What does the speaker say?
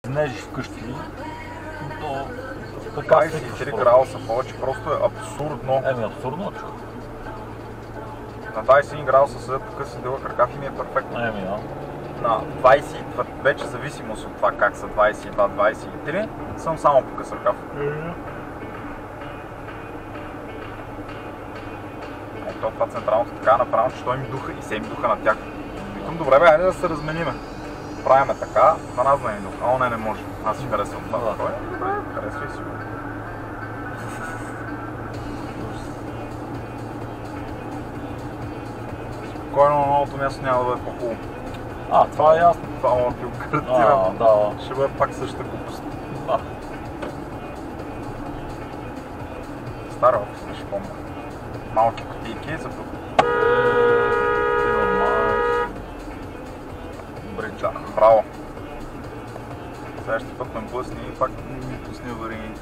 нежиш вкъщи, то така 24 градуса повече, просто е абсурдно. Еми, абсурдно, човек. На 21 градуса седя по къси дълъг ръкав и ми е перфектно. Еми, да. На 20, вече зависимост от това как са 22-23, съм само по къс ръкав. Ето това централното така е направено, че той ми духа и се ми духа на тях. Викам, добре бе, айде да се размениме. Правиме така, на нас да ми духа. О, не може. Аз си харесвам това. Да. Добре, харесвай си го. Спокойно, на новото място няма да бъде по-хубаво. Това е ясно. Това мога да ти го гарантирам. Да. Ще бъде пак същата глупост. Да. Стар офис, не ще помня. Малки кутийки за тук. Добре, браво. Следващия път ме блъсни и пак ми пусни аварийните.